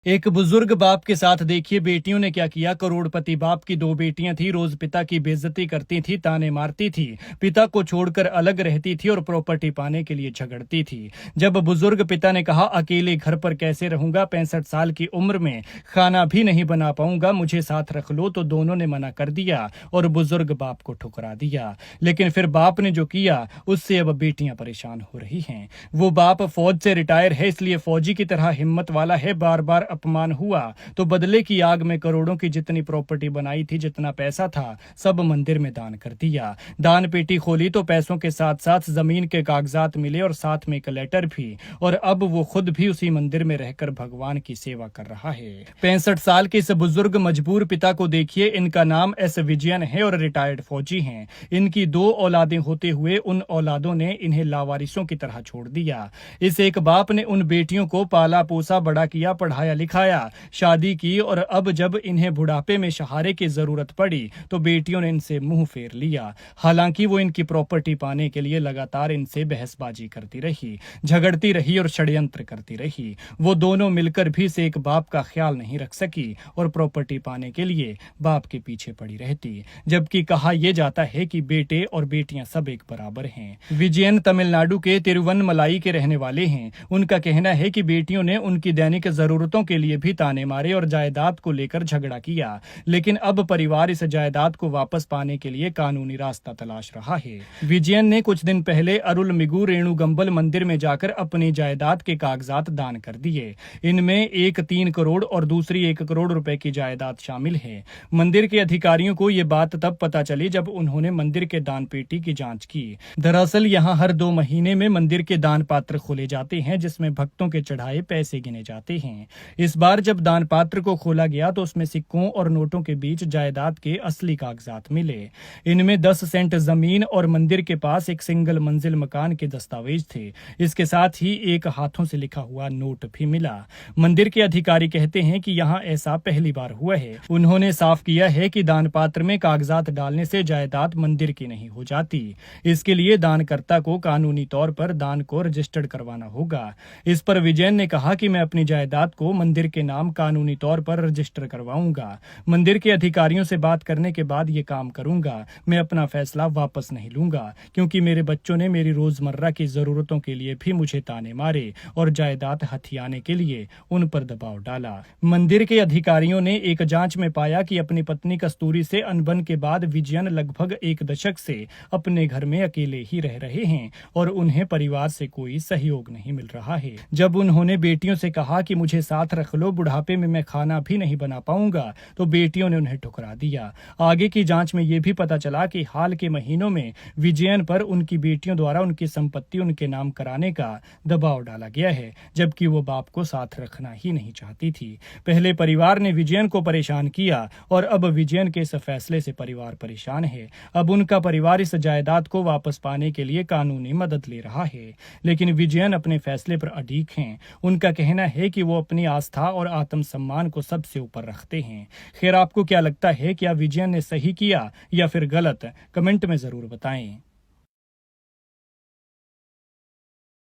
एक बुजुर्ग बाप के साथ देखिए बेटियों ने क्या किया। करोड़पति बाप की दो बेटियां थी, रोज पिता की बेइज्जती करती थी, ताने मारती थी, पिता को छोड़कर अलग रहती थी और प्रॉपर्टी पाने के लिए झगड़ती थी। जब बुजुर्ग पिता ने कहा अकेले घर पर कैसे रहूंगा, 65 साल की उम्र में खाना भी नहीं बना पाऊंगा, मुझे साथ रख लो, तो दोनों ने मना कर दिया और बुजुर्ग बाप को ठुकरा दिया। लेकिन फिर बाप ने जो किया उससे अब बेटियां परेशान हो रही हैं। वो बाप फौज से रिटायर है, इसलिए फौजी की तरह हिम्मत वाला है। बार बार अपमान हुआ तो बदले की आग में करोड़ों की जितनी प्रॉपर्टी बनाई थी, जितना पैसा था, सब मंदिर में दान कर दिया। दान पेटी खोली तो पैसों के साथ साथ जमीन के कागजात मिले और साथ में एक लेटर भी। और अब वो खुद भी उसी मंदिर में रहकर भगवान की सेवा कर रहा है। 65 साल के इस बुजुर्ग मजबूर पिता को देखिए। इनका नाम एस विजयन है और रिटायर्ड फौजी हैं। इनकी 2 औलादें होते हुए उन औलादों ने इन्हें लावारिसों की तरह छोड़ दिया। इस एक बाप ने उन बेटियों को पाला पोसा, बड़ा किया, पढ़ाया लिखाया, शादी की, और अब जब इन्हें बुढ़ापे में सहारे की जरूरत पड़ी तो बेटियों ने इनसे मुंह फेर लिया। हालांकि वो इनकी प्रॉपर्टी पाने के लिए लगातार इनसे बहसबाजी करती रही, झगड़ती रही और षड्यंत्र करती रही। वो दोनों मिलकर भी से एक बाप का ख्याल नहीं रख सकी और प्रॉपर्टी पाने के लिए बाप के पीछे पड़ी रहती। जबकि कहा यह जाता है कि बेटे और बेटियां सब एक बराबर हैं। विजयन तमिलनाडु के तिरुवन्नमलाई के रहने वाले हैं। उनका कहना है कि बेटियों ने उनकी दैनिक जरूरतों के लिए भी ताने मारे और जायदाद को लेकर झगड़ा किया। लेकिन अब परिवार इस जायदाद को वापस पाने के लिए कानूनी रास्ता तलाश रहा है। विजयन ने कुछ दिन पहले अरुलमिगु रेणुगंबल मंदिर में जाकर अपनी जायदाद के कागजात दान कर दिए। इनमें एक 3 करोड़ और दूसरी 1 करोड़ रुपए की जायदाद शामिल है। मंदिर के अधिकारियों को ये बात तब पता चली जब उन्होंने मंदिर के दान पेटी की जांच की। दरअसल यहाँ हर 2 महीने में मंदिर के दान पात्र खोले जाते हैं, जिसमें भक्तों के चढ़ाए पैसे गिने जाते हैं। इस बार जब दान पात्र को खोला गया तो उसमें सिक्कों और नोटों के बीच जायदाद के असली कागजात मिले। इनमें 10 सेंट जमीन और मंदिर के पास एक सिंगल मंजिल मकान के दस्तावेज थे। इसके साथ ही एक हाथों से लिखा हुआ नोट भी मिला। मंदिर के अधिकारी कहते हैं कि यहाँ ऐसा पहली बार हुआ है। उन्होंने साफ किया है कि दान पात्र में कागजात डालने से जायदाद मंदिर की नहीं हो जाती। इसके लिए दानकर्ता को कानूनी तौर पर दान को रजिस्टर्ड करवाना होगा। इस पर विजयन ने कहा कि मैं अपनी जायदाद को मंदिर के नाम कानूनी तौर पर रजिस्टर करवाऊंगा। मंदिर के अधिकारियों से बात करने के बाद ये काम करूंगा। मैं अपना फैसला वापस नहीं लूंगा, क्योंकि मेरे बच्चों ने मेरी रोजमर्रा की जरूरतों के लिए भी मुझे ताने मारे और जायदाद हथियाने के लिए उन पर दबाव डाला। मंदिर के अधिकारियों ने एक जांच में पाया कि अपनी पत्नी कस्तूरी से अनबन के बाद विजयन लगभग 1 दशक से अपने घर में अकेले ही रह रहे हैं और उन्हें परिवार से कोई सहयोग नहीं मिल रहा है। जब उन्होंने बेटियों से कहा कि मुझे साथ रख लो, बुढ़ापे में मैं खाना भी नहीं बना पाऊंगा, तो बेटियों ने उन्हें ठुकरा दिया। आगे की जांच में यह भी पता चला कि हाल के महीनों में विजयन पर उनकी बेटियों द्वारा उनकी संपत्ति उनके नाम कराने का दबाव डाला गया है, जबकि वो बाप को साथ रखना ही नहीं चाहती थी। पहले परिवार ने विजयन को परेशान किया और अब विजयन के इस फैसले से परिवार परेशान है। अब उनका परिवार इस जायदाद को वापस पाने के लिए कानूनी मदद ले रहा है, लेकिन विजयन अपने फैसले पर अडिग हैं। उनका कहना है कि वो अपनी आस्था और आत्मसम्मान को सबसे ऊपर रखते हैं। खैर, आपको क्या लगता है, क्या विजयन ने सही किया या फिर गलत? कमेंट में जरूर बताएं।